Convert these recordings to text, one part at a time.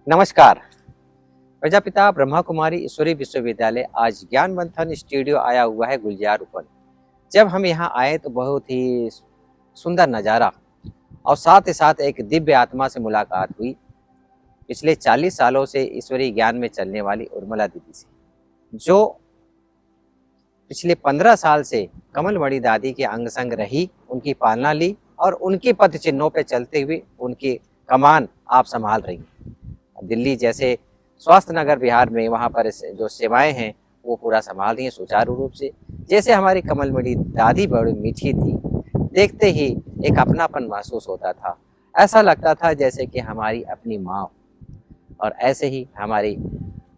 नमस्कार। प्रजापिता ब्रह्मा कुमारी ईश्वरी विश्वविद्यालय आज ज्ञान मंथन स्टूडियो आया हुआ है गुलजार ऊपर। जब हम यहाँ आए तो बहुत ही सुंदर नज़ारा और साथ ही साथ एक दिव्य आत्मा से मुलाकात हुई। पिछले 40 सालों से ईश्वरीय ज्ञान में चलने वाली उर्मिला दीदी से, जो पिछले 15 साल से कमलमणि दादी के अंग संग रही, उनकी पालना ली और उनके पद चिन्हों पर चलते हुए उनकी कमान आप संभाल रही हैं। दिल्ली जैसे स्वास्थ्य नगर बिहार में वहाँ पर जो सेवाएं हैं वो पूरा संभाल रही हैं सुचारू रूप से। जैसे हमारी कमलमणि दादी बड़ी मीठी थी, देखते ही एक अपनापन महसूस होता था, ऐसा लगता था जैसे कि हमारी अपनी माँ। और ऐसे ही हमारी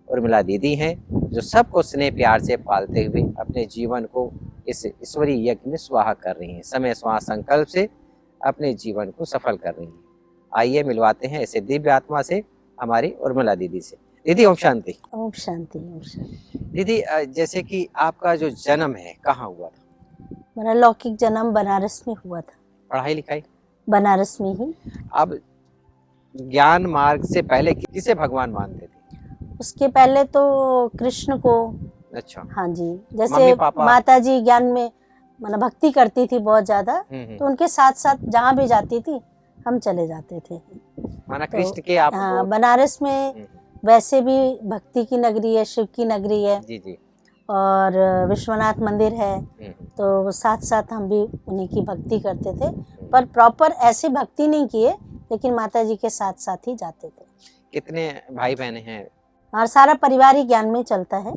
उर्मिला दीदी हैं जो सबको स्नेह प्यार से पालते हुए अपने जीवन को इस ईश्वरीय यज्ञ में स्वाहा कर रही हैं। समय स्वाहा संकल्प से अपने जीवन को सफल कर रही हैं। आइए मिलवाते हैं ऐसे दिव्य आत्मा से हमारी उर्मिला दीदी से। दीदी ओम शांति। ओम शांति, ओम शांति। दीदी जैसे कि आपका जो जन्म है कहाँ हुआ था? मेरा लौकिक जन्म बनारस में हुआ था। पढ़ाई लिखाई बनारस में ही। अब ज्ञान मार्ग से पहले किसे भगवान मानते थे? उसके पहले तो कृष्ण को। अच्छा। हाँ जी, जैसे माता जी ज्ञान में मतलब भक्ति करती थी बहुत ज्यादा, तो उनके साथ साथ जहाँ भी जाती थी हम चले जाते थे। माना कृष्ण के आप हाँ, बनारस में वैसे भी भक्ति की नगरी है, शिव की नगरी है जी जी, और विश्वनाथ मंदिर है, तो साथ साथ हम भी उन्हीं की भक्ति करते थे। पर प्रॉपर ऐसे भक्ति नहीं किए, लेकिन माता जी के साथ साथ ही जाते थे। कितने भाई बहने हैं? और सारा परिवार ही ज्ञान में चलता है,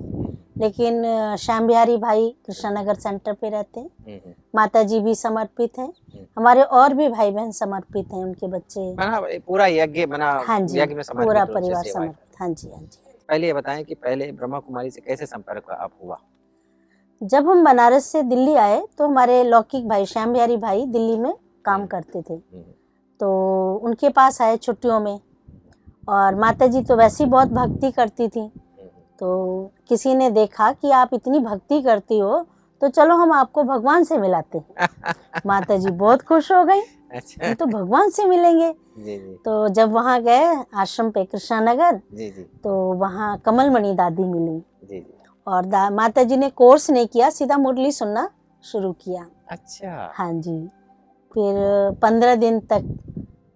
लेकिन श्याम बिहारी भाई कृष्णानगर सेंटर पे रहते हैं। माता जी भी समर्पित हैं, हमारे और भी भाई बहन समर्पित हैं, उनके बच्चे। पूरा यज्ञ बना। हाँ जी, यज्ञ में पूरा परिवार समर्पित। हाँ जी, हाँ जी। पहले ये बताएं कि पहले ब्रह्मा कुमारी से कैसे संपर्क आप हुआ? जब हम बनारस से दिल्ली आए तो हमारे लौकिक भाई श्याम बिहारी भाई दिल्ली में काम करते थे, तो उनके पास आए छुट्टियों में। और माता जी तो वैसे ही बहुत भक्ति करती थी, तो किसी ने देखा कि आप इतनी भक्ति करती हो तो चलो हम आपको भगवान से मिलाते हैं। माता जी बहुत खुश हो गई। अच्छा। हम तो भगवान से मिलेंगे। जी जी। तो जब वहाँ गए आश्रम पे कृष्णानगर, जी जी, तो वहाँ कमलमणि दादी मिली। जी जी। और माता जी ने कोर्स नहीं किया, सीधा मुरली सुनना शुरू किया। अच्छा। हाँ जी। फिर 15 दिन तक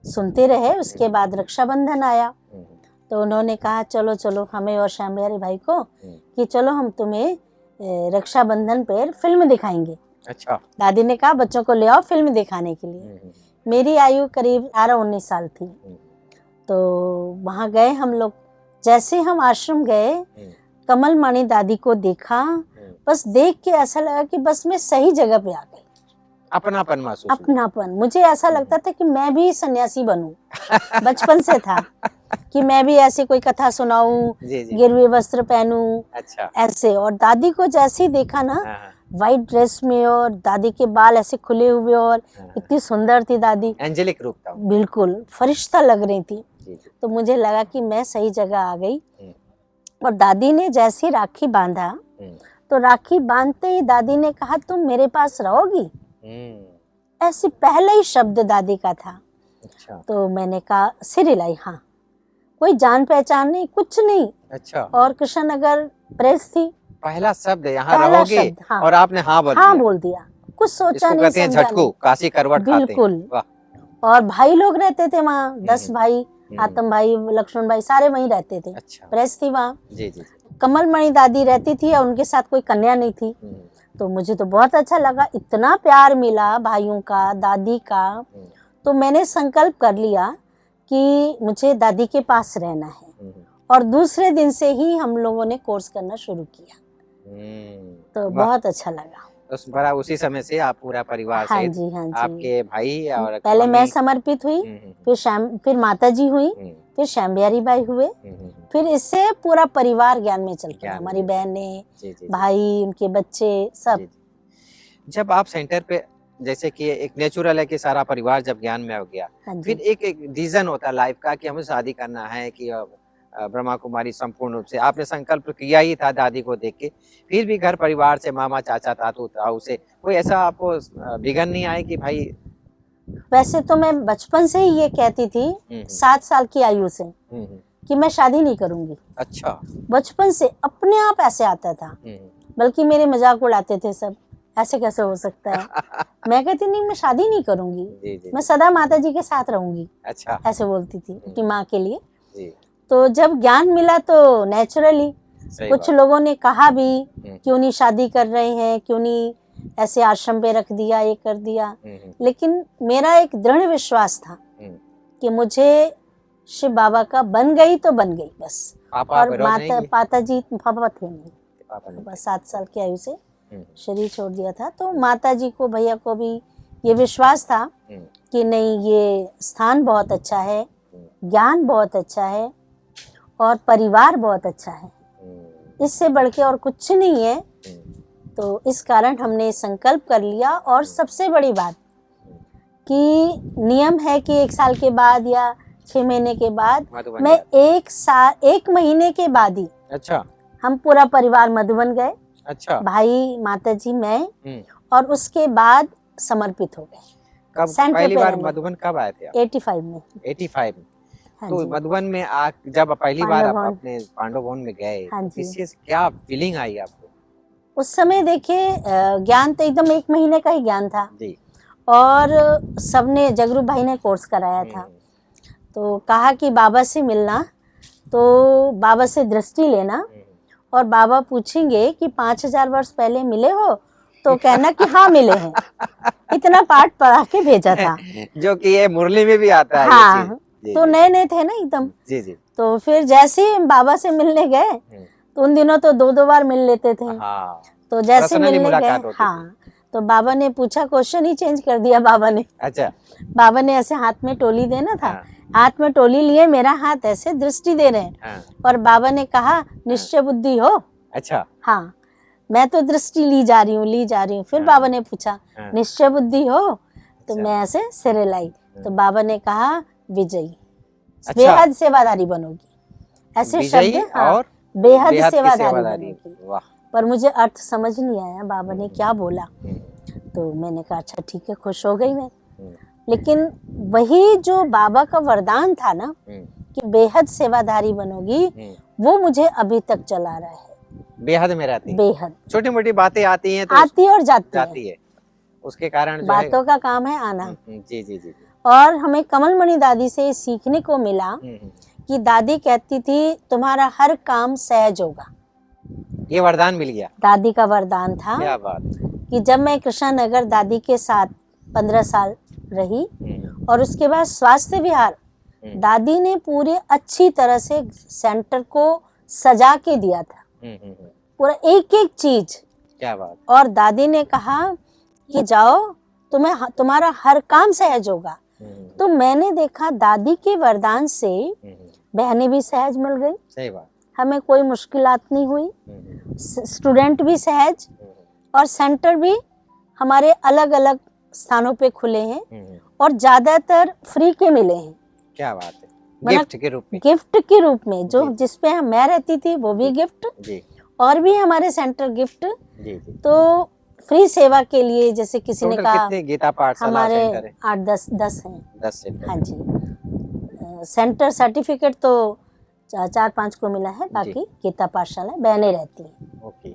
सुनते रहे। उसके बाद रक्षाबंधन आया तो उन्होंने कहा चलो चलो हमें और श्याम बिहारी भाई को कि चलो हम तुम्हें रक्षाबंधन पर फिल्म दिखाएंगे। अच्छा। दादी ने कहा बच्चों को ले आओ फिल्म दिखाने के लिए। मेरी आयु करीब 18-19 साल थी, तो वहाँ गए हम लोग। जैसे हम आश्रम गए, कमलमणि दादी को देखा, बस देख के ऐसा लगा कि बस मैं सही जगह पे आ गई। अपनापन महसूस। अपनापन। मुझे ऐसा लगता था कि मैं भी सन्यासी बनूं। बचपन से था कि मैं भी ऐसे कोई कथा सुनाऊं, गिरवे वस्त्र पहनूं। अच्छा। ऐसे। और दादी को जैसे ही देखा ना, वाइट ड्रेस में, और दादी के बाल ऐसे खुले हुए, और इतनी सुंदर थी दादी, एंजेलिक रूप था, बिल्कुल फरिश्ता लग रही थी। तो मुझे लगा कि मैं सही जगह आ गई। और दादी ने जैसे राखी बांधा, तो राखी बांधते ही दादी ने कहा तुम मेरे पास रहोगी। ऐसे पहले ही शब्द दादी का था। अच्छा। तो मैंने कहा सिर हिलाई। हाँ, कोई जान पहचान नहीं, कुछ नहीं। अच्छा। और कृष्णनगर प्रेस थी। पहला शब्द यहाँ रहोगे। हाँ। और आपने हाँ बोल हाँ बोल दिया, कुछ सोचा नहीं समझा नहीं। काशी करवट खाते। बिल्कुल। और भाई लोग रहते थे वहाँ, 10 भाई, आतम भाई, लक्ष्मण भाई, सारे वहीं रहते थे। अच्छा। प्रेस थी वहाँ। जी जी। कमलमणि दादी रहती थी और उनके साथ कोई कन्या नहीं थी। तो मुझे तो बहुत अच्छा लगा, इतना प्यार मिला भाइयों का, दादी का। तो मैंने संकल्प कर लिया कि मुझे दादी के पास रहना है। और दूसरे दिन से ही हम लोगों ने कोर्स करना शुरू किया। तो बहुत अच्छा लगा। तो उसी समय से आप पूरा परिवार हाँ जी, हाँ जी। आपके भाई और पहले मैं समर्पित हुई, फिर माता जी हुई, फिर श्याम बिहारी भाई हुए, फिर इससे पूरा परिवार ज्ञान में चल गया। हमारी बहनें, भाई, उनके बच्चे सब। जब आप सेंटर पे, जैसे कि एक नेचुरल है कि सारा परिवार जब ज्ञान में हो गया, फिर एक डिसीजन होता है लाइफ का कि हमें शादी करना है, कि ब्रह्मा कुमारी संपूर्ण रूप से आपने संकल्प किया ही था दादी को देख के। फिर भी घर परिवार से मामा चाचा तातू ताऊ से कोई ऐसा आपको विघन नहीं आए कि भाई? वैसे तो मैं बचपन से ही ये कहती थी, 7 साल की आयु से, कि मैं शादी नहीं करूंगी। अच्छा। बचपन से अपने आप ऐसे आता था, बल्कि मेरे मजाक उड़ाते थे सब, ऐसे कैसे हो सकता है। मैं कहती नहीं, मैं शादी नहीं करूंगी, जी। मैं सदा माता जी के साथ रहूंगी, अच्छा। ऐसे बोलती थी अपनी माँ के लिए। जी। तो जब ज्ञान मिला तो नेचुरली कुछ लोगों ने कहा भी, क्यों नहीं शादी कर रहे हैं, क्यों नहीं ऐसे आश्रम पे रख दिया, ये कर दिया। लेकिन मेरा एक दृढ़ विश्वास था कि मुझे शिव बाबा का बन गई तो बन गई बस। और पापा जी पापा थे नहीं, पापा 7 साल की आयु से शरीर छोड़ दिया था। तो माता जी को, भैया को भी ये विश्वास था कि नहीं, ये स्थान बहुत अच्छा है, ज्ञान बहुत अच्छा है और परिवार बहुत अच्छा है, इससे बढ़ के और कुछ नहीं है। तो इस कारण हमने संकल्प कर लिया। और सबसे बड़ी बात कि नियम है कि 1 साल के बाद या 6 महीने के बाद, मैं 1 महीने के बाद ही, अच्छा, हम पूरा परिवार मधुबन गए। अच्छा। भाई, माता जी, मैं, और उसके बाद समर्पित हो गए। कब पहली बार मधुबन कब आए थे आप? 85 में। 85 में। हाँ, तो मधुबन में जब पहली बार आप अपने पांडव भवन में गए, हाँ, विशेष क्या फीलिंग आई आपको? उस समय देखिए, ज्ञान तो एकदम 1 महीने का ही ज्ञान था जी। और सबने, जगरूप भाई ने कोर्स कराया था। तो कहा कि बाबा से मिलना, तो बाबा से दृष्टि लेना, और बाबा पूछेंगे कि 5000 वर्ष पहले मिले हो, तो कहना कि हाँ मिले हैं। इतना पाठ पढ़ा के भेजा था। जो कि ये मुरली में भी आता है। हाँ, तो नए नए थे ना एकदम। जी। तो फिर जैसे ही बाबा से मिलने गए, तो उन दिनों तो 2-2 बार मिल लेते थे। हाँ, तो जैसे मिलने गए, हाँ, तो बाबा ने पूछा, क्वेश्चन ही चेंज कर दिया बाबा ने। अच्छा। बाबा ने ऐसे हाथ में टोली देना था, हाँ। हाथ में टोली लिए, मेरा हाथ ऐसे दृष्टि दे रहे हैं, हाँ। और बाबा ने कहा, निश्चय बुद्धि हो। अच्छा। हाँ, मैं तो दृष्टि ली जा रही हूँ। फिर हाँ। बाबा ने पूछा, हाँ। निश्चय बुद्धि हो। तो अच्छा। मैं ऐसे सिरे लाई, तो बाबा ने कहा, विजयी। अच्छा। बेहद सेवादारी बनोगी, ऐसे शब्द। हाँ, और बेहद सेवादारी बनोगी। वाह। पर मुझे अर्थ समझ नहीं आया बाबा ने क्या बोला। तो मैंने कहा अच्छा ठीक है, खुश हो गई मैं। लेकिन वही जो बाबा का वरदान था ना कि बेहद सेवादारी बनोगी, वो मुझे अभी तक चला रहा है। बेहद में रहती है। बेहद छोटी मोटी बातें आती हैं तो आती है और जाती है। उसके कारण बातों का काम है आना। जी जी जी। और हमें कमलमणि दादी से सीखने को मिला कि दादी कहती थी, तुम्हारा हर काम सहज होगा। ये वरदान मिल गया, दादी का वरदान था। क्या बात। कि जब मैं कृष्णा नगर दादी के साथ 15 साल रही, और उसके बाद स्वास्थ्य विहार, दादी ने पूरे अच्छी तरह से सेंटर को सजा के दिया था, पूरा एक एक चीज। क्या बात। और दादी ने कहा कि जाओ, तुम्हारा हर काम सहज होगा। तो मैंने देखा दादी के वरदान से बहनें भी सहज मिल गई। सही बात। हमें कोई मुश्किलात नहीं हुई, स्टूडेंट भी सहज, और सेंटर भी हमारे अलग अलग स्थानों पे खुले हैं, और ज्यादातर फ्री के मिले हैं। क्या बात है। गिफ्ट के रूप में। गिफ्ट के रूप में, जो जिसपे मैं रहती थी वो भी गिफ्ट जी। और भी हमारे सेंटर गिफ्ट जी। तो फ्री सेवा के लिए, जैसे किसी ने कहा, कितने गीता पाठशाला हमारे 8-10 हैं। 10 सेंटर। हाँ जी। सेंटर सर्टिफिकेट तो 4-5 को मिला है, बाकी गीता पाठशाला बहनें रहती हैं। ओके।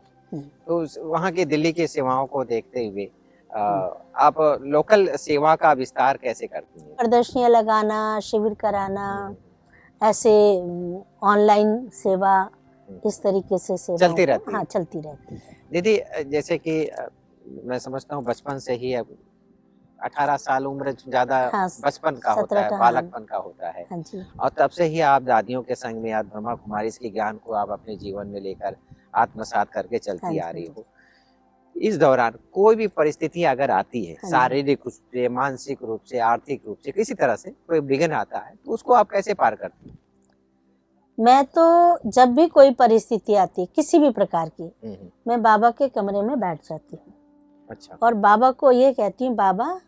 तो वहाँ की दिल्ली की सेवाओं को देखते हुए आप लोकल सेवा का विस्तार कैसे करती हैं? प्रदर्शनियाँ लगाना, शिविर कराना, ऐसे ऑनलाइन सेवा, इस तरीके से सेवा चलती रहती है। हाँ, चलती रहती है। दीदी, जैसे कि मैं समझता हूँ बचपन से ही, अब 18 साल उम्र ज्यादा हाँ, बचपन का होता है, बालकपन का होता है। हाँ जी। और तब से ही आप दादियों के संग में, आप ब्रह्मा कुमारी के ज्ञान को आप अपने जीवन में लेकर आत्मसात करके चलती आ रही हो। इस दौरान कोई भी परिस्थिति अगर आती है, शारीरिक रूप से, मानसिक रूप से, आर्थिक रूप से, किसी तरह से कोई विघ्न आता है, तो उसको आप कैसे पार करती हैं? मैं तो जब भी कोई परिस्थिति आती है किसी भी प्रकार की, मैं बाबा के कमरे में बैठ जाती हूँ। अच्छा। और बाबा को ये कहती हूँ, बाबा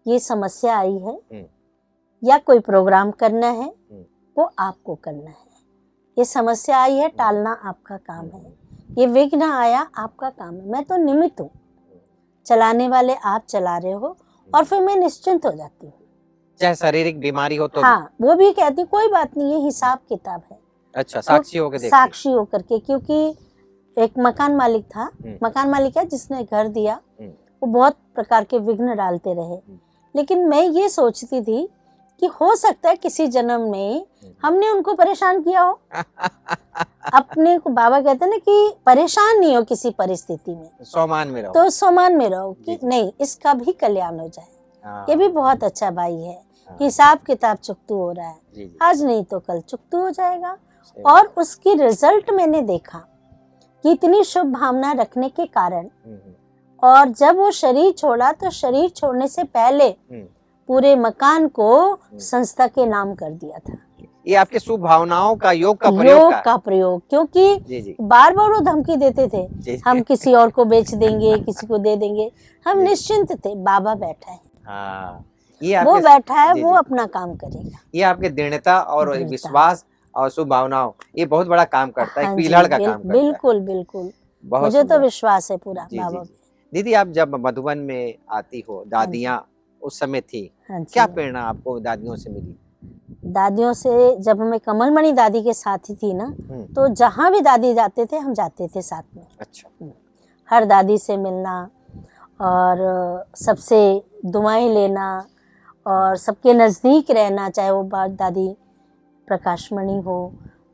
ये समस्या आई है, या कोई प्रोग्राम करना है, वो आपको करना है। ये समस्या आई है, टालना आपका काम है। ये विघ्न आया, आपका काम है। मैं तो निमित्त हूँ, चलाने वाले आप चला रहे हो। और फिर मैं निश्चिंत हो जाती हूँ। चाहे शारीरिक बीमारी हो तो भी? हाँ, वो भी कहती कोई बात नहीं, ये हिसाब किताब है। अच्छा, साक्षी होकर देखती? साक्षी होकर के, क्योंकि एक मकान मालिक था, हम्म। मकान मालिक है जिसने घर दिया, हम्म। वो बहुत प्रकार के विघ्न डालते रहे, लेकिन मैं ये सोचती थी कि हो सकता है किसी जन्म में हमने उनको परेशान किया हो। अपने को बाबा कहते हैं ना कि परेशान नहीं हो किसी परिस्थिति में, सोमान में रहो, तो सोमान में रहो कि जी। नहीं इसका भी कल्याण हो जाए। हाँ, ये भी बहुत अच्छा भाई है, हाँ, हिसाब किताब चुकतू हो रहा है, जी, जी, आज नहीं तो कल चुकतू हो जाएगा। सही और उसकी रिजल्ट मैंने देखा कि इतनी शुभ भावना रखने के कारण, और जब वो शरीर छोड़ा तो शरीर छोड़ने से पहले पूरे मकान को संस्था के नाम कर दिया था। ये आपके शुभ भावनाओं का योग का प्रयोग क्योंकि जी, जी, बार बार वो धमकी देते थे, जी, जी। हम किसी और को बेच देंगे, किसी को दे देंगे। हम जी। निश्चिंत थे, बाबा बैठा है, हाँ, ये वो आपके बैठा है, जी, वो जी, अपना काम करेगा। ये आपके दृढ़ता और दृढ़ता। विश्वास और शुभ भावनाओं, ये बहुत बड़ा काम करता है, हाँ एक जी, पिलर का काम करता है। बिल्कुल बिल्कुल, बहुत मुझे तो सुंदर। विश्वास है पूरा जी, जी, बाबा जी। पे। दीदी, आप जब मधुबन में आती हो, दादियाँ उस समय थी, हाँ क्या जी, प्रेरणा आपको दादियों से मिली? दादियों से जब मैं कमलमणि दादी के साथ ही थी ना, तो जहाँ भी दादी जाते थे हम जाते थे साथ में। अच्छा। हर दादी से मिलना और सबसे दुआएं लेना और सबके नज़दीक रहना, चाहे वो बात दादी प्रकाशमणि हो।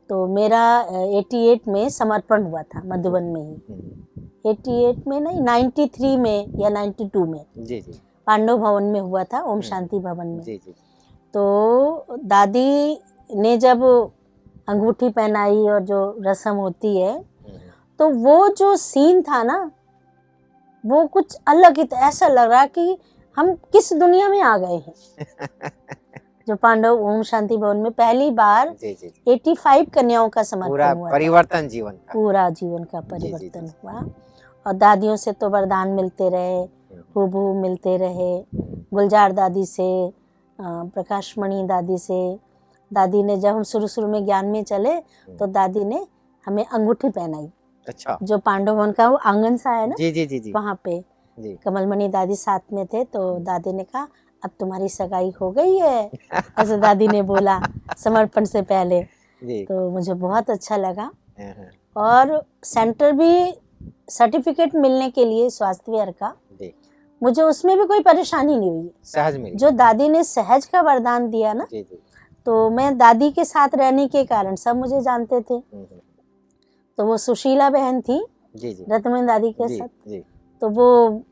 तो मेरा 88 में समर्पण हुआ था मधुबन में ही, 88 में नहीं, 93 में या 92 में जी, जी, पांडव भवन में हुआ था, ओम शांति भवन में। जी, जी, तो दादी ने जब अंगूठी पहनाई और जो रस्म होती है, तो वो जो सीन था ना, वो कुछ अलग ही था, ऐसा लग रहा कि हम किस दुनिया में आ गए हैं। जो पांडव ओम शांति भवन में पहली बार जी, जी, 85 कन्याओं का समर्पण पूरा हुआ था, परिवर्तन जीवन का। पूरा जीवन का जी, जी, परिवर्तन जी। हुआ। और दादियों से तो वरदान मिलते रहे, हूबहू मिलते रहे, गुलजार दादी से, प्रकाशमणि दादी से। दादी ने जब हम शुरू शुरू में ज्ञान में चले, तो दादी ने हमें अंगूठी पहनाई। अच्छा। जो पांडव भवन का वो आंगन सा है ना, जी, जी, जी, जी, वहाँ पे जी। कमलमणि दादी साथ में थे, तो दादी ने कहा अब तुम्हारी सगाई हो गई है, ऐसे दादी ने बोला समर्पण से पहले। जी। तो मुझे बहुत अच्छा लगा। हाँ, और सेंटर भी सर्टिफिकेट मिलने के लिए स्वास्थ्य विहार का, जी, मुझे उसमें भी कोई परेशानी नहीं हुई। सहज मिल जो दादी ने सहज का वरदान दिया ना, जी, जी, तो मैं दादी के साथ रहने के कारण सब मुझे जानते थे। तो वो सुशीला बहन थी जी, जी, रत्नमणि दादी के जी, साथ, जी, तो वो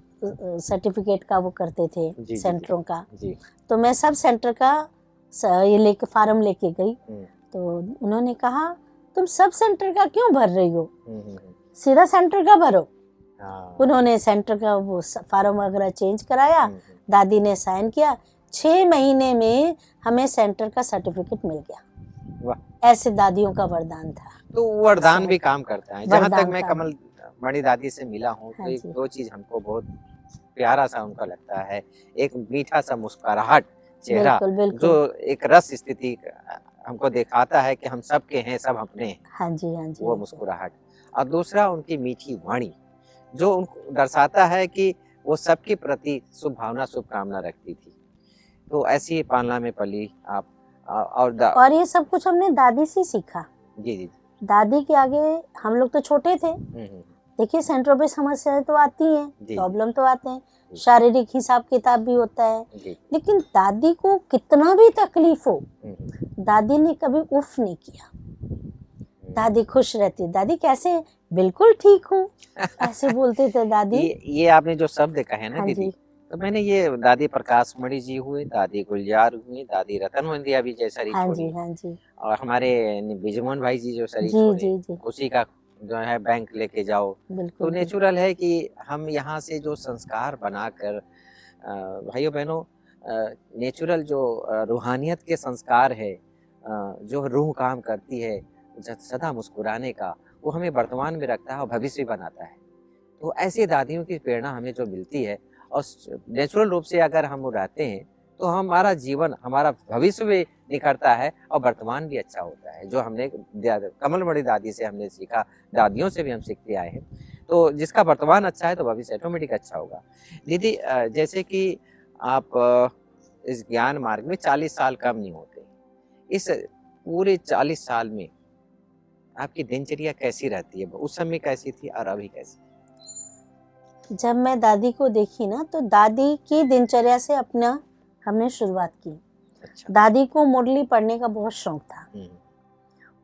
सर्टिफिकेट का वो करते थे जी, जी, सेंटरों का। जी, तो मैं सब सेंटर का ये लेके फार्म लेके गई, हम्म, तो उन्होंने कहा तुम सब सेंटर का क्यों भर रही हो, हम्म, सीधा सेंटर का भरो। हाँ, उन्होंने सेंटर का वो फार्म वगैरह चेंज कराया, दादी ने साइन किया, 6 महीने में हमें सेंटर का सर्टिफिकेट मिल गया। वाह। ऐसे दादियों का वरदान था। तो वरदान भी काम करता है। जहाँ तक वरदान मैं काम। कमल मणि दादी से मिला हूँ, तो हाँ एक जी। दो चीज हमको बहुत प्यारा सा उनका लगता है। एक मीठा सा मुस्कुराहट चेहरा, बिल्कुल बिल्कुल। जो एक रस स्थिति हमको दिखाता है कि हम सब के हैं, सब अपने हैं, हाँ जी, हाँ जी, वो हाँ जी। मुस्कुराहट। और दूसरा उनकी मीठी वाणी, जो उनको दर्शाता है कि वो सबके प्रति शुभ भावना, शुभकामना रखती थी। तो ऐसी पालना में पली आप। और ये सब कुछ हमने दादी से सीखा। जी, जी, दादी के आगे हम लोग तो छोटे थे। देखिए सेंटरों पे समस्याएं तो आती हैं, जी। प्रॉब्लम तो आते हैं, शारीरिक हिसाब किताब भी होता है, जी, लेकिन दादी को कितना भी तकलीफ हो, दादी ने कभी उफ नहीं किया। दादी खुश रहती, दादी कैसे, बिल्कुल ठीक हूँ, ऐसे बोलते थे दादी। ये आपने जो शब्द कहे ना हाँ दीदी, जी, तो मैंने ये दादी प्रकाशमणि जी हुई, दादी गुलजार हुई, दादी रतनमणि अभी जो शरीर हाँ छोड़ी, जी, हाँ जी, और हमारे बिजमोहन भाई जी जो शरीर जी छोड़े, जी जी, उसी का जो है बैंक लेके जाओ। तो बिल्कुल बिल्कुल। नेचुरल है कि हम यहाँ से जो संस्कार बनाकर, भाइयों बहनों, नेचुरल जो रूहानियत के संस्कार है, जो रूह काम करती है सदा मुस्कुराने का, वो हमें वर्तमान में रखता है और भविष्य भी बनाता है। तो ऐसी दादियों की प्रेरणा हमें जो मिलती है, और नेचुरल रूप से अगर हम रहते हैं, तो हमारा जीवन, हमारा भविष्य भी निखरता है और वर्तमान भी अच्छा होता है। जो हमने कमलमणि दादी से हमने सीखा, दादियों से भी हम सीखते आए हैं। तो जिसका वर्तमान अच्छा है तो भविष्य ऑटोमेटिक अच्छा होगा। दीदी, जैसे कि आप इस ज्ञान मार्ग में 40 साल कम नहीं होते। इस पूरे 40 साल में आपकी दिनचर्या कैसी रहती है? उस समय कैसी थी और अभी कैसी? जब मैं दादी को देखी ना, तो दादी की दिनचर्या से अपना हमने शुरुआत की। अच्छा। दादी को मुरली पढ़ने का बहुत शौक था। हम्म,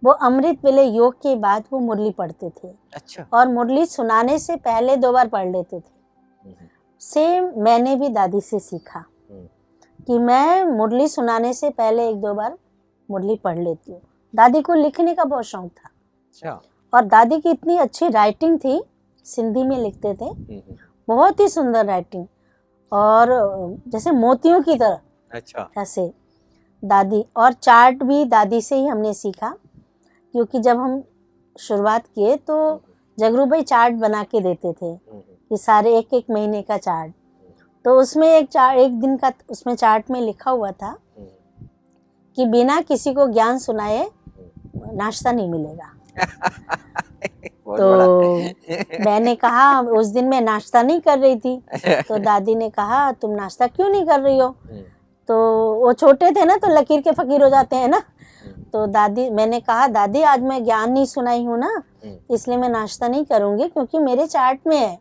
वो अमृत वेले योग के बाद वो मुरली पढ़ते थे अच्छा। और मुरली सुनाने से पहले 2 बार पढ़ लेते थे। हम्म, सेम मैंने भी दादी से सीखा हम्म, कि मैं मुरली सुनाने से पहले 1-2 बार मुरली पढ़ लेती हूँ। दादी को लिखने का बहुत शौक था अच्छा। और दादी की इतनी अच्छी राइटिंग थी, सिंधी में लिखते थे, बहुत ही सुंदर राइटिंग और जैसे मोतियों की तरह अच्छा। ऐसे दादी। और चार्ट भी दादी से ही हमने सीखा, क्योंकि जब हम शुरुआत किए तो जगरू भाई चार्ट बना के देते थे कि सारे 1-1 महीने का चार्ट। तो उसमें एक दिन का उसमें चार्ट में लिखा हुआ था कि बिना किसी को ज्ञान सुनाए नाश्ता नहीं मिलेगा। तो मैंने कहा, उस दिन मैं नाश्ता नहीं कर रही थी, तो दादी ने कहा तुम नाश्ता क्यों नहीं कर रही हो? तो वो छोटे थे ना, तो लकीर के फकीर हो जाते हैं ना। तो मैंने कहा दादी आज मैं ज्ञान नहीं सुनाई हूँ ना, इसलिए मैं नाश्ता नहीं करूंगी क्योंकि मेरे चार्ट में है।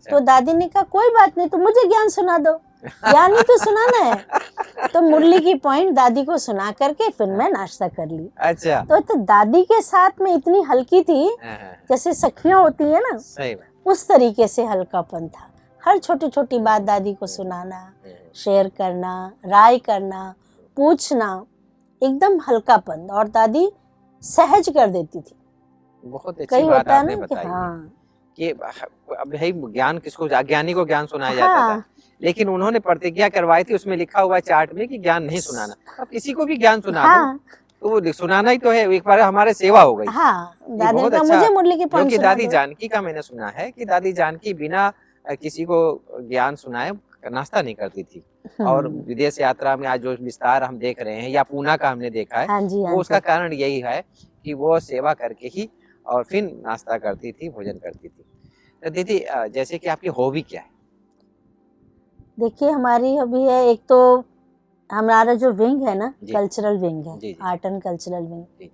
तो दादी ने कहा कोई बात नहीं, तो मुझे ज्ञान सुना दो, ज्ञान ही तो सुनाना है। तो मुरली की पॉइंट दादी को सुना करके फिर मैं नाश्ता कर ली। अच्छा। तो दादी के साथ में इतनी हल्की थी, जैसे सखियां होती है ना, सही बात। उस तरीके से हल्कापन था। हर छोटी छोटी बात दादी को सुनाना, शेयर करना, राय करना, पूछना, एकदम हल्कापन। और दादी सहज कर देती थी। बहुत अच्छी कई बात होता है आपने ना कि बताई हाँ कि अब भाई ज्ञान किसको, अज्ञानी को ज्ञान सुनाया जाता था, हाँ लेकिन उन्होंने प्रतिज्ञा करवाई थी, उसमें लिखा हुआ है चार्ट में कि ज्ञान नहीं सुनाना। अब किसी को भी ज्ञान सुना दो हाँ तो वो सुनाना ही तो है, एक बार हमारे सेवा हो गई। हाँ। ये दादी ने बहुत कहा अच्छा। मुझे मुरली की जो पॉइंट कि सुना दादी दो। जानकी का मैंने सुना है कि दादी जानकी बिना किसी को ज्ञान सुनाए नाश्ता नहीं करती थी। और विदेश यात्रा में आज जो विस्तार हम देख रहे हैं या पूना का हमने देखा है, हाँ जी, हाँ वो उसका जी। कारण यही है कि वो सेवा करके ही और फिर नाश्ता करती थी, भोजन करती थी। तो दीदी जैसे कि आपकी हॉबी क्या है? देखिए हमारी हॉबी है, एक तो हमारा जो विंग है ना, जी। कल्चरल विंग है, जी, जी। Art and cultural wing. जी, जी।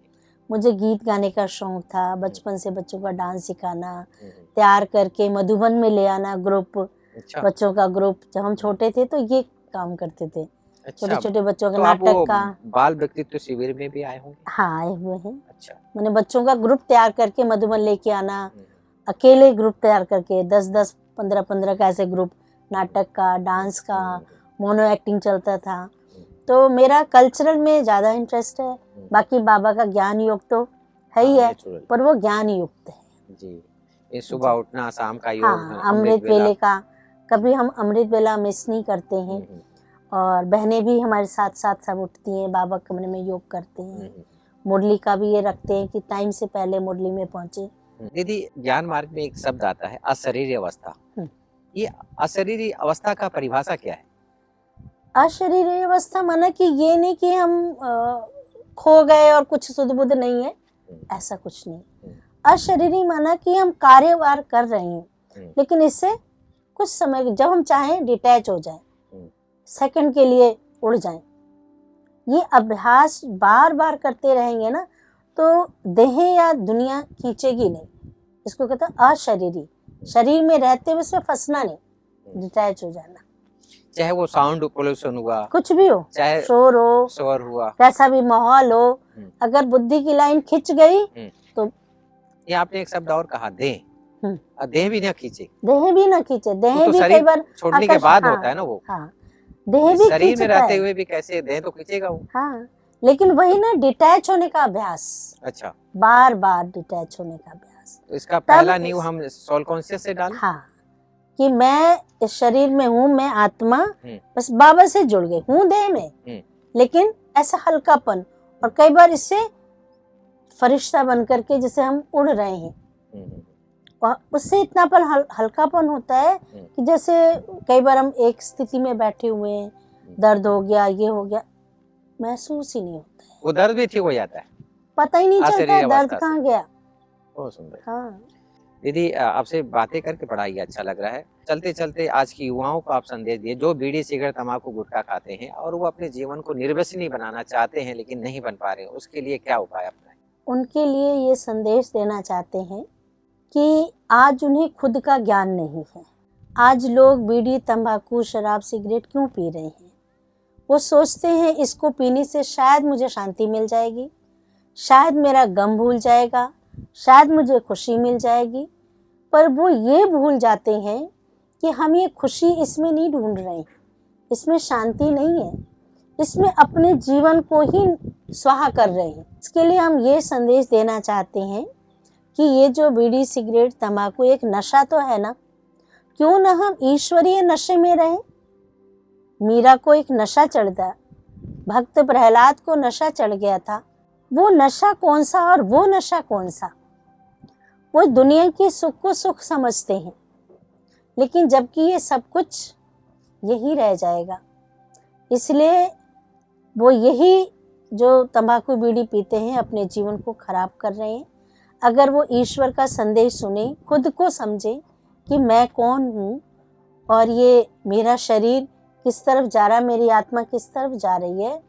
मुझे गीत गाने का शौक था, बचपन से बच्चों का डांस सिखाना, तैयार करके मधुबन में ले आना ग्रुप, अच्छा। बच्चों का ग्रुप। जब हम छोटे थे तो ये काम करते थे, छोटे अच्छा। छोटे बच्चों का तो आप नाटक वो का। बाल व्यक्तित्व शिविर में भी आए होंगे? हाँ आए हुए हैं। अच्छा। मैंने बच्चों का ग्रुप तैयार करके मधुबन लेके आना, अकेले ग्रुप तैयार करके 10-10, 15-15 का ऐसे ग्रुप, नाटक का, डांस का, मोनो एक्टिंग चलता था। तो मेरा कल्चरल में ज़्यादा इंटरेस्ट है। बाकी बाबा का ज्ञान योग तो है ही है, पर वो ज्ञान युक्त है जी। ये सुबह उठना, शाम का योग, हाँ, अमृत वेले का कभी हम अमृत वेला मिस नहीं करते हैं। और बहनें भी हमारे साथ साथ सब उठती हैं, बाबा कमरे में योग करते हैं। मुरली का भी ये रखते हैं कि टाइम से पहले मुरली में पहुंचे। दीदी ज्ञान मार्ग में एक शब्द आता है अशरीरी अवस्था। ये अशरीरी अवस्था का परिभाषा क्या है? अशरीरी अवस्था माना कि ये नहीं कि हम खो गए और कुछ सुध बुध नहीं है, ऐसा कुछ नहीं। अशरीरी माना कि हम कार्यवार कर रहे हैं, लेकिन इससे कुछ समय जब हम चाहें डिटैच हो जाएं, सेकंड के लिए उड़ जाएं। ये अभ्यास बार बार करते रहेंगे ना, तो देह या दुनिया खींचेगी नहीं। इसको कहते हैं अशरीरी, शरीर में रहते हुए उसमें फंसना नहीं, डिटैच हो जाना। चाहे वो साउंड पोल्यूशन हुआ, कुछ भी हो, चाहे शोर हुआ, कैसा भी माहौल हो, अगर बुद्धि की लाइन खिंच गई तो। ये आपने एक शब्द और कहा, देह। देह भी ना खींचे, देह भी ना खींचे, देह तो भी कई बार छोड़ने के बाद होता है ना वो। हाँ, देह भी शरीर में रहते हुए भी कैसे देह तो खींचेगा वो। हाँ, लेकिन वही ना डिटैच होने का अभ्यास। अच्छा, बार बार डिटैच होने का अभ्यास। तो इसका पहला नींव हम सोल कॉन्शियस से डालें। हाँ, कि मैं इस शरीर में हूँ, मैं आत्मा बस बाबा से जुड़ गई हूँ देह में, लेकिन ऐसा हल्कापन। और कई बार इससे फरिश्ता बन करके जैसे हम उड़ रहे हैं, और उससे इतना पर हल्कापन होता है कि जैसे कई बार हम एक स्थिति में बैठे हुए हैं, दर्द हो गया, ये हो गया, महसूस ही नहीं होता है। वो दर्द भी ठीक हो जाता है, पता ही नहीं चलता है दर्द कहाँ गया। बहुत सुंदर। हाँ। दीदी आपसे बातें करके बड़ा ही अच्छा लग रहा है। चलते चलते आज की युवाओं को आप संदेश दिए जो बीड़ी सिगरेट तंबाकू गुटखा खाते हैं और वो अपने जीवन को निर्व्यसनी बनाना चाहते हैं लेकिन नहीं बन पा रहे, उसके लिए क्या उपाय अपनाएं? उनके लिए ये संदेश देना चाहते हैं कि आज उन्हें खुद का ज्ञान नहीं है। आज लोग बीड़ी तंबाकू शराब सिगरेट क्यों पी रहे हैं? वो सोचते हैं इसको पीने से शायद मुझे शांति मिल जाएगी, शायद मेरा गम भूल जाएगा, शायद मुझे खुशी मिल जाएगी। पर वो ये भूल जाते हैं कि हम ये खुशी इसमें नहीं ढूंढ रहे हैं, इसमें शांति नहीं है, इसमें अपने जीवन को ही स्वाहा कर रहे हैं। इसके लिए हम ये संदेश देना चाहते हैं कि ये जो बीड़ी सिगरेट तंबाकू एक नशा तो है ना, क्यों ना हम ईश्वरीय नशे में रहें। मीरा को एक नशा चढ़ता, भक्त प्रहलाद को नशा चढ़ गया था। वो नशा कौन सा और वो नशा कौन सा? वो दुनिया की सुख को सुख समझते हैं, लेकिन जबकि ये सब कुछ यही रह जाएगा। इसलिए वो यही जो तंबाकू बीड़ी पीते हैं अपने जीवन को खराब कर रहे हैं। अगर वो ईश्वर का संदेश सुने, खुद को समझे कि मैं कौन हूँ और ये मेरा शरीर किस तरफ जा रहा है, मेरी आत्मा किस तरफ जा रही है,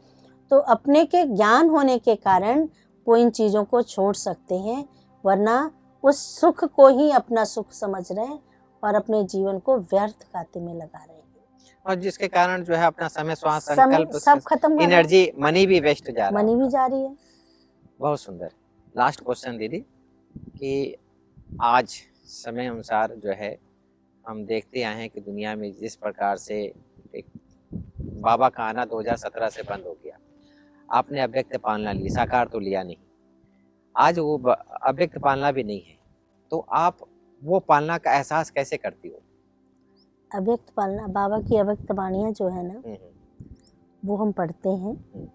तो अपने के ज्ञान होने के कारण वो इन चीज़ों को छोड़ सकते हैं। वरना उस सुख को ही अपना सुख समझ रहे हैं और अपने जीवन को व्यर्थ खाते में लगा रहे हैं और जिसके कारण जो है अपना समय श्वास समय संकल्प सब खत्म हो रहा है, एनर्जी मनी भी वेस्ट जा रहा मनी है। भी जा रही है। बहुत सुंदर। लास्ट क्वेश्चन दीदी कि आज समय अनुसार जो है हम देखते आए हैं कि दुनिया में जिस प्रकार से एक बाबा का आना 2017 से बंद हो गया, आपने अव्यक्त पालना ली, साकार तो लिया नहीं, आज वो अव्यक्त पालना भी नहीं है, तो आप वो पालना का एहसास कैसे करती हो? अव्यक्त पालना, बाबा की अव्यक्त वाणियाँ जो है ना, वो हम पढ़ते हैं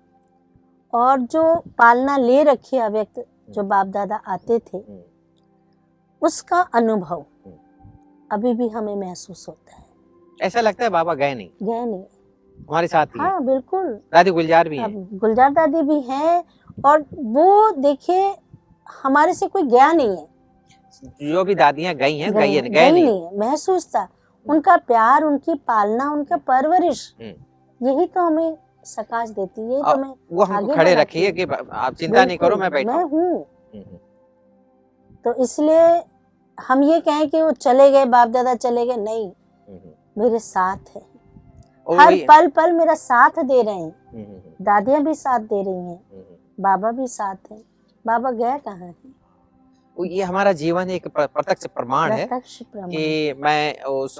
और जो पालना ले रखी अव्यक्त, जो बाप दादा आते थे, उसका अनुभव अभी भी हमें महसूस होता है। ऐसा लगता है बाबा गए नहीं, हमारे साथ ही हाँ बिल्कुल। दादी गुलजार भी हैं। गुलजार दादी भी हैं और वो देखिए हमारे से कोई गया नहीं है, जो भी दादियां गई हैं गई नहीं है, महसूस था उनका प्यार, उनकी पालना, उनका परवरिश, यही तो हमें सकाश देती है। तो मैं वो हमको खड़े रखी है कि आप चिंता नहीं करो, मैं बैठा हूँ। तो इसलिए हम ये कहें कि वो चले गए, बाप दादा चले गए, नहीं, मेरे साथ है, हर पल पल मेरा साथ दे रहे हैं। दादियां भी साथ दे रही हैं, बाबा भी साथ है। बाबा गया कहाँ है? ये हमारा जीवन एक प्रत्यक्ष प्रमाण है कि मैं उस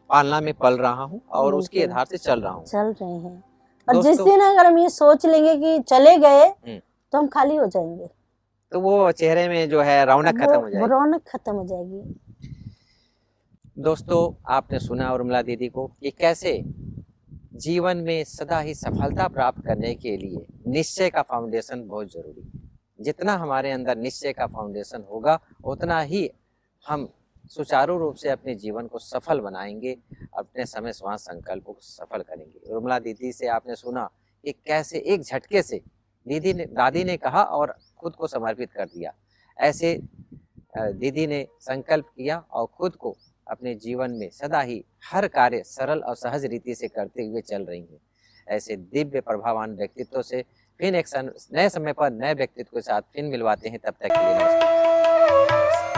पालना में पल रहा हूँ और उसके आधार से चल रहा हूँ, चल रहे हैं। और जिस दिन अगर हम ये सोच लेंगे कि चले गए तो हम खाली हो जाएंगे, तो वो चेहरे में जो है रौनक खत्म हो जाएगी, रौनक खत्म हो जाएगी। दोस्तों आपने सुना उर्मिला दीदी को कि कैसे जीवन में सदा ही सफलता प्राप्त करने के लिए निश्चय का फाउंडेशन बहुत जरूरी है। जितना हमारे अंदर निश्चय का फाउंडेशन होगा उतना ही हम सुचारू रूप से अपने जीवन को सफल बनाएंगे, अपने समय श्वास संकल्प को सफल करेंगे। उर्मिला दीदी से आपने सुना कि कैसे एक झटके से दादी ने कहा और खुद को समर्पित कर दिया। ऐसे दीदी ने संकल्प किया और खुद को अपने जीवन में सदा ही हर कार्य सरल और सहज रीति से करते हुए चल रही हैं। ऐसे दिव्य प्रभावान व्यक्तित्व से फिर एक नए समय पर नए व्यक्तित्व के साथ फिर मिलवाते हैं। तब तक के लिए नमस्कार।